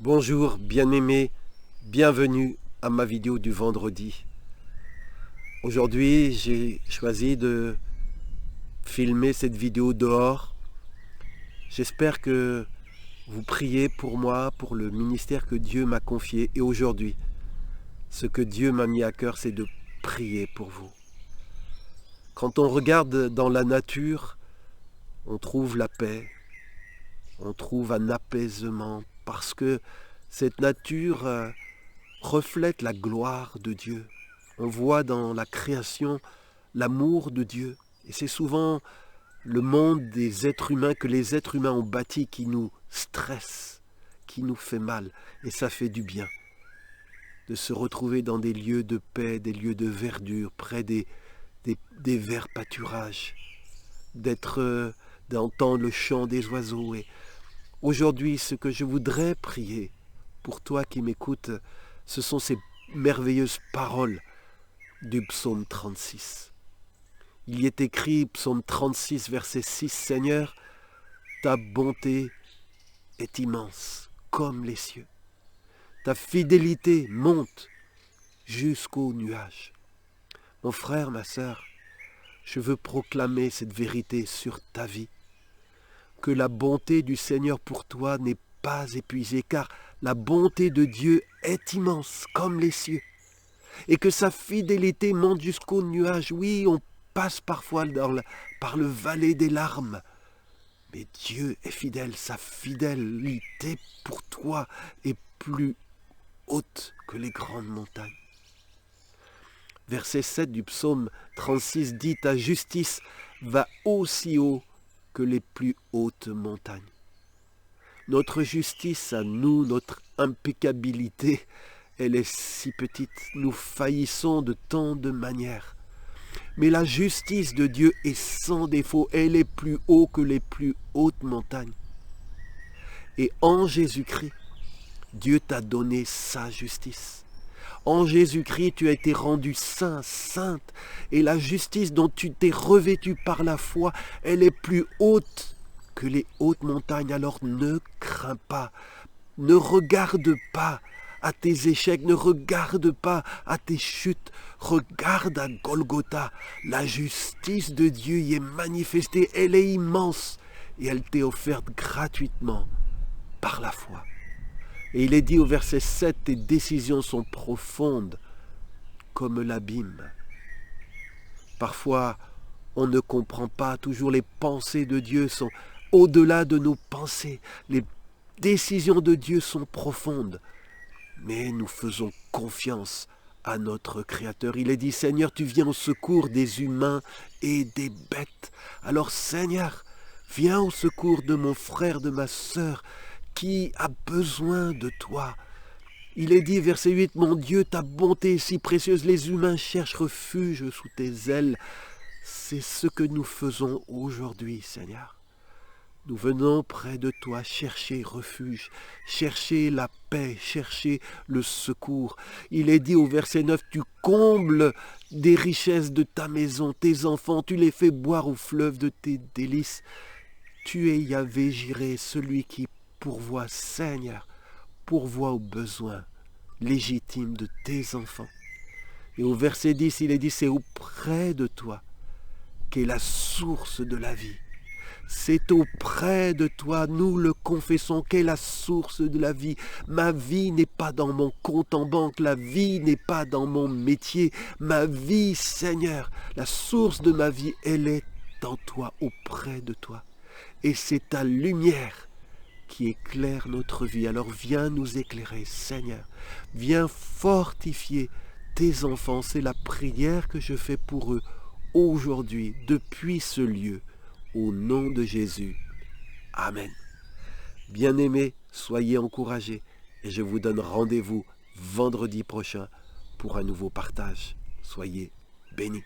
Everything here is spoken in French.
Bonjour bien-aimés, bienvenue à ma vidéo du vendredi. Aujourd'hui, j'ai choisi de filmer cette vidéo dehors. J'espère que vous priez pour moi, pour le ministère que Dieu m'a confié. Et aujourd'hui, ce que Dieu m'a mis à cœur, c'est de prier pour vous. Quand on regarde dans la nature, on trouve la paix, on trouve un apaisement, parce que cette nature reflète la gloire de Dieu. On voit dans la création l'amour de Dieu. Et c'est souvent le monde des êtres humains que les êtres humains ont bâti qui nous stresse, qui nous fait mal. Et ça fait du bien de se retrouver dans des lieux de paix, des lieux de verdure, près des verts pâturages, d'entendre le chant des oiseaux. Et aujourd'hui, ce que je voudrais prier pour toi qui m'écoutes, ce sont ces merveilleuses paroles du psaume 36. Il y est écrit, psaume 36, verset 6, Seigneur, ta bonté est immense comme les cieux. Ta fidélité monte jusqu'aux nuages. Mon frère, ma sœur, je veux proclamer cette vérité sur ta vie, que la bonté du Seigneur pour toi n'est pas épuisée, car la bonté de Dieu est immense comme les cieux, et que sa fidélité monte jusqu'aux nuages. Oui, on passe parfois par le vallée des larmes, mais Dieu est fidèle, sa fidélité pour toi est plus haute que les grandes montagnes. Verset 7 du psaume 36 dit « Ta justice va aussi haut que les plus hautes montagnes. » Notre justice à nous, notre impeccabilité, elle est si petite. Nous faillissons de tant de manières. Mais la justice de Dieu est sans défaut. Elle est plus haut que les plus hautes montagnes. Et en Jésus-Christ, Dieu t'a donné sa justice. En Jésus-Christ, tu as été rendu saint, sainte. Et la justice dont tu t'es revêtu par la foi, elle est plus haute que les hautes montagnes. Alors ne crains pas, ne regarde pas à tes échecs, ne regarde pas à tes chutes, regarde à Golgotha. La justice de Dieu y est manifestée, elle est immense et elle t'est offerte gratuitement par la foi. Et il est dit au verset 7, tes décisions sont profondes comme l'abîme. Parfois, on ne comprend pas toujours, les pensées de Dieu sont au-delà de nos pensées. Les décisions de Dieu sont profondes. Mais nous faisons confiance à notre Créateur. Il est dit, Seigneur, tu viens au secours des humains et des bêtes. Alors Seigneur, viens au secours de mon frère, de ma sœur, qui a besoin de toi. Il est dit, verset 8, mon Dieu, ta bonté est si précieuse, les humains cherchent refuge sous tes ailes. C'est ce que nous faisons aujourd'hui, Seigneur. Nous venons près de toi chercher refuge, chercher la paix, chercher le secours. Il est dit au verset 9, tu combles des richesses de ta maison, tes enfants, tu les fais boire au fleuve de tes délices. Tu es Yahvé Jireh, celui qui pourvoit, Seigneur, pourvoit aux besoins légitimes de tes enfants. Et au verset 10, il est dit, c'est auprès de toi qu'est la source de la vie. C'est auprès de toi, nous le confessons, qu'est la source de la vie. Ma vie n'est pas dans mon compte en banque, la vie n'est pas dans mon métier. Ma vie, Seigneur, la source de ma vie, elle est en toi, auprès de toi. Et c'est ta lumière qui éclaire notre vie. Alors viens nous éclairer, Seigneur. Viens fortifier tes enfants. C'est la prière que je fais pour eux aujourd'hui, depuis ce lieu. Au nom de Jésus. Amen. Bien-aimés, soyez encouragés et je vous donne rendez-vous vendredi prochain pour un nouveau partage. Soyez bénis.